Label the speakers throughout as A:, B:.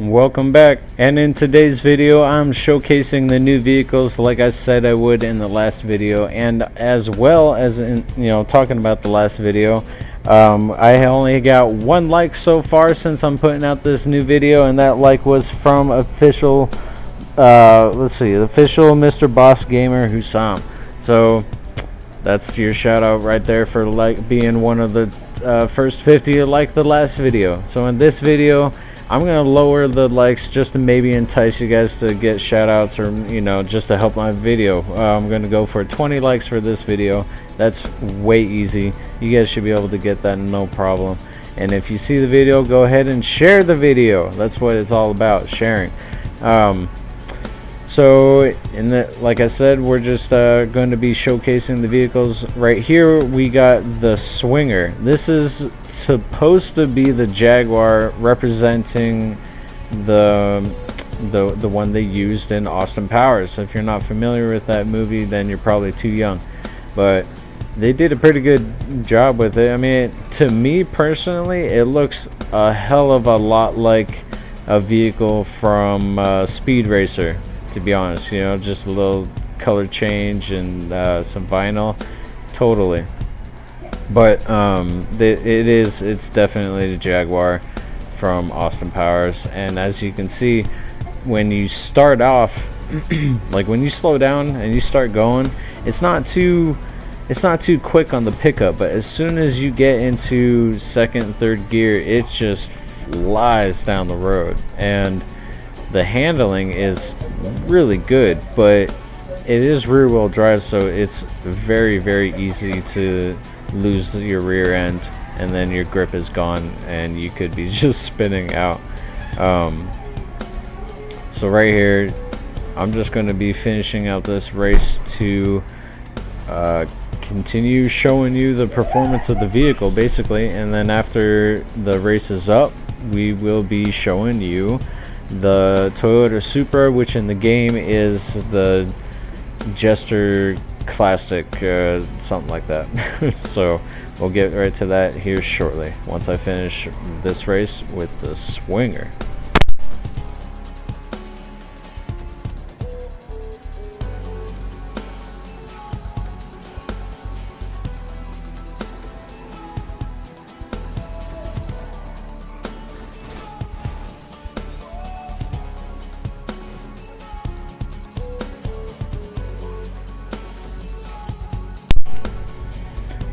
A: Welcome back, and in today's video I'm showcasing the new vehicles like I said I would in the last video, and as well as in talking about the last video. I only got one like so far since I'm putting out this new video, and that like was from official official Mr. Boss Gamer Hussam. So that's your shout out right there for being one of the first 50 to like the last video. So in this video I'm gonna lower the likes just to maybe entice you guys to get shout outs, or just to help my video. I'm gonna go for 20 likes for this video. That's way easy. You guys should be able to get that no problem. And if you see the video, go ahead and share the video. That's what it's all about, sharing. So like I said, we're just going to be showcasing the vehicles. Right here we got the Swinger. This is supposed to be the Jaguar, representing the one they used in Austin Powers. So if you're not familiar with that movie, then you're probably too young, but they did a pretty good job with it. I mean, to me personally, it looks a hell of a lot like a vehicle from Speed Racer, to be honest. Just a little color change and some vinyl, totally. But it's definitely the Jaguar from Austin Powers. And as you can see, when you start off, like when you slow down and you start going, it's not too quick on the pickup, but as soon as you get into second and third gear, it just flies down the road. And the handling is really good, but it is rear wheel drive, so it's very, very easy to lose your rear end, and then your grip is gone and you could be just spinning out. So right here I'm just going to be finishing out this race to continue showing you the performance of the vehicle basically, and then after the race is up, we will be showing you the Toyota Supra, which in the game is the Jester Classic, something like that. So we'll get right to that here shortly once I finish this race with the Swinger.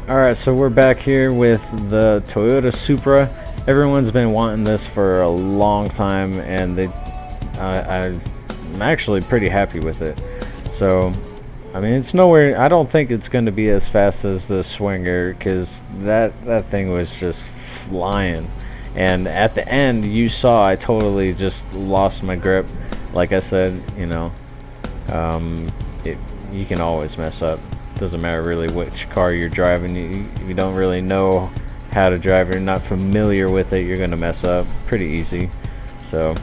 A: Alright, so we're back here with the Toyota Supra. Everyone's been wanting this for a long time, and I'm actually pretty happy with it. So, I mean, it's nowhere, I don't think it's going to be as fast as the Swinger, because that thing was just flying. And at the end, you saw I totally just lost my grip. Like I said, you can always mess up. Doesn't matter really which car you're driving. You don't really know how to drive, you're not familiar with it, you're gonna mess up pretty easy. So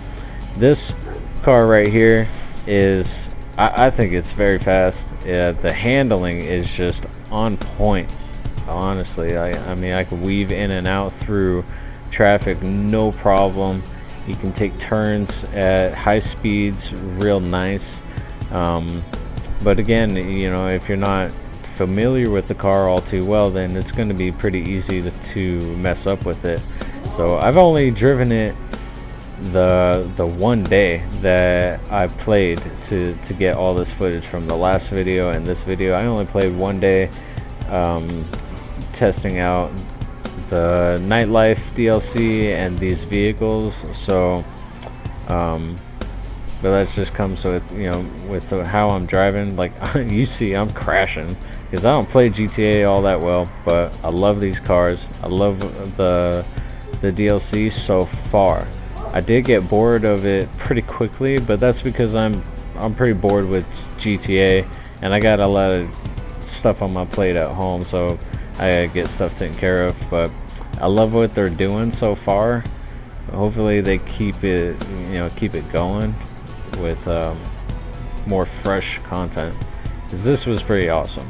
A: this car right here is, I think it's very fast. The handling is just on point, honestly. I mean, I could weave in and out through traffic no problem. You can take turns at high speeds real nice. But again, if you're not familiar with the car all too well, then it's going to be pretty easy to mess up with it. So I've only driven it the one day that I played to get all this footage from the last video and this video. I only played one day, testing out the nightlife DLC and these vehicles. So but that just comes with with how I'm driving. Like you see, I'm crashing because I don't play GTA all that well, but I love these cars. I love the DLC so far. I did get bored of it pretty quickly, but that's because I'm pretty bored with GTA, and I got a lot of stuff on my plate at home, so I get stuff taken care of. But I love what they're doing so far. Hopefully they keep it going with more fresh content, because this was pretty awesome.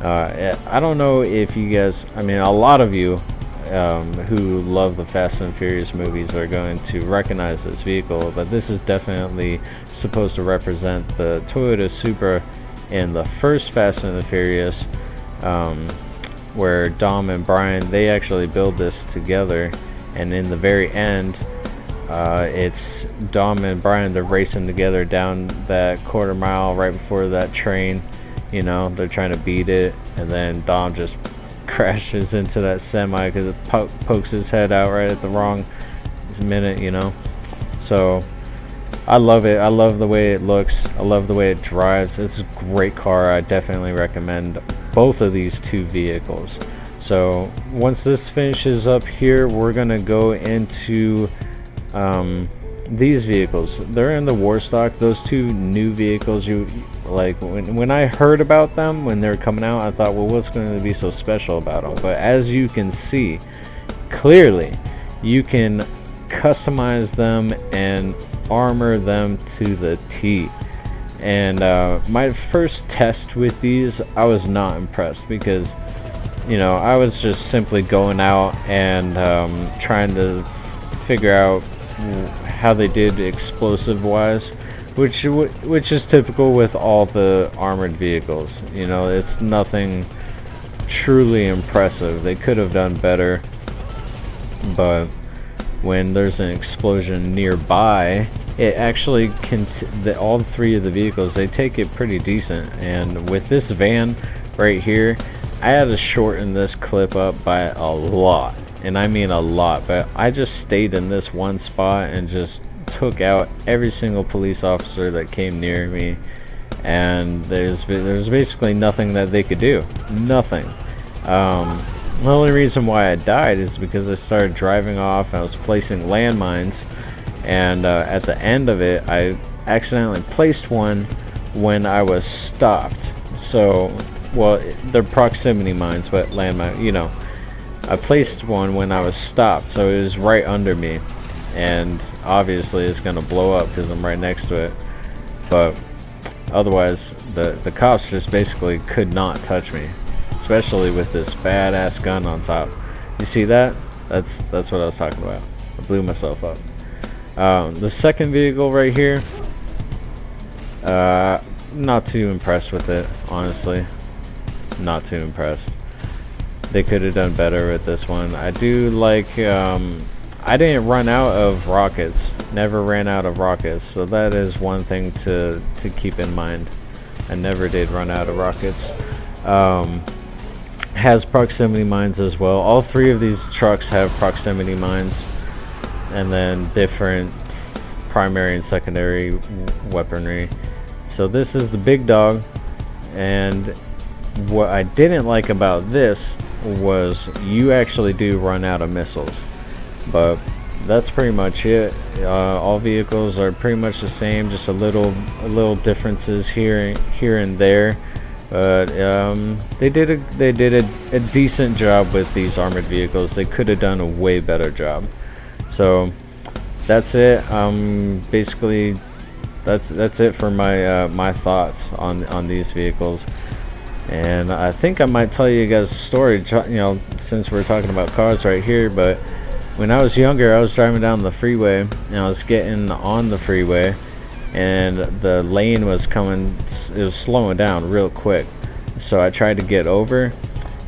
A: I don't know if you guys, I mean, a lot of you who love the Fast and Furious movies are going to recognize this vehicle, but this is definitely supposed to represent the Toyota Supra in the first Fast and the Furious, where Dom and Brian, they actually build this together, and in the very end, it's Dom and Brian, they're racing together down that quarter mile right before that train. You know, they're trying to beat it, and then Dom just crashes into that semi because it pokes his head out right at the wrong minute, you know. So I love it. I love the way it looks. I love the way it drives. It's a great car. I definitely recommend both of these two vehicles. So once this finishes up here, we're gonna go into these vehicles. They're in the war stock. Those two new vehicles, you like, when I heard about them when they were coming out, I thought, well, what's going to be so special about them? But as you can see clearly, you can customize them and armor them to the T. And my first test with these, I was not impressed because, you know, I was just simply going out and trying to figure out how they did explosive wise, which is typical with all the armored vehicles. You know, it's nothing truly impressive. They could have done better, but when there's an explosion nearby, it actually can all three of the vehicles, they take it pretty decent. And with this van right here, I had to shorten this clip up by a lot, and I mean a lot, but I just stayed in this one spot and just took out every single police officer that came near me, and there's basically nothing that they could do. Nothing. The only reason why I died is because I started driving off and I was placing landmines, and at the end of it I accidentally placed one when I was stopped. So, well, they're proximity mines, but landmine, you know, I placed one when I was stopped, so it was right under me, and obviously it's gonna blow up because I'm right next to it. But otherwise, the cops just basically could not touch me, especially with this badass gun on top. You see that? That's what I was talking about. I blew myself up. The second vehicle right here, not too impressed with it, honestly. Not too impressed. They could have done better with this one. I do like, I didn't run out of rockets. Never ran out of rockets. So that is one thing to keep in mind. I never did run out of rockets. Has proximity mines as well. All three of these trucks have proximity mines, and then different primary and secondary weaponry. So this is the big dog, and what I didn't like about this was you actually do run out of missiles, but that's pretty much it. All vehicles are pretty much the same, just a little differences here and there, but they did a decent job with these armored vehicles. They could have done a way better job. So that's it. Basically that's it for my my thoughts on these vehicles. And I think I might tell you guys a story, you know, since we're talking about cars right here. But when I was younger, I was driving down the freeway, and I was getting on the freeway, and the lane was coming, it was slowing down real quick. So I tried to get over,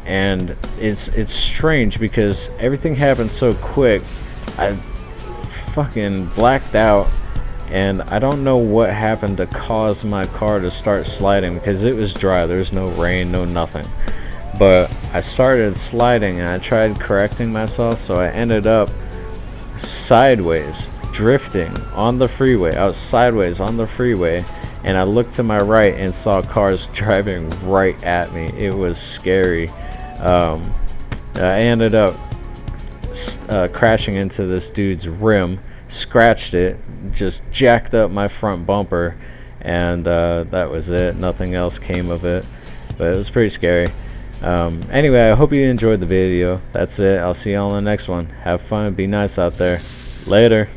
A: and it's strange because everything happened so quick. I fucking blacked out, and I don't know what happened to cause my car to start sliding, because it was dry, there was no rain, no nothing. But I started sliding, and I tried correcting myself, so I ended up sideways, drifting on the freeway. I was sideways on the freeway, and I looked to my right and saw cars driving right at me. It was scary. I ended up crashing into this dude's rim, scratched it, just jacked up my front bumper, and that was it. Nothing else came of it, but it was pretty scary. Anyway, I hope you enjoyed the video. That's it. I'll see you all in the next one. Have fun, be nice out there. Later.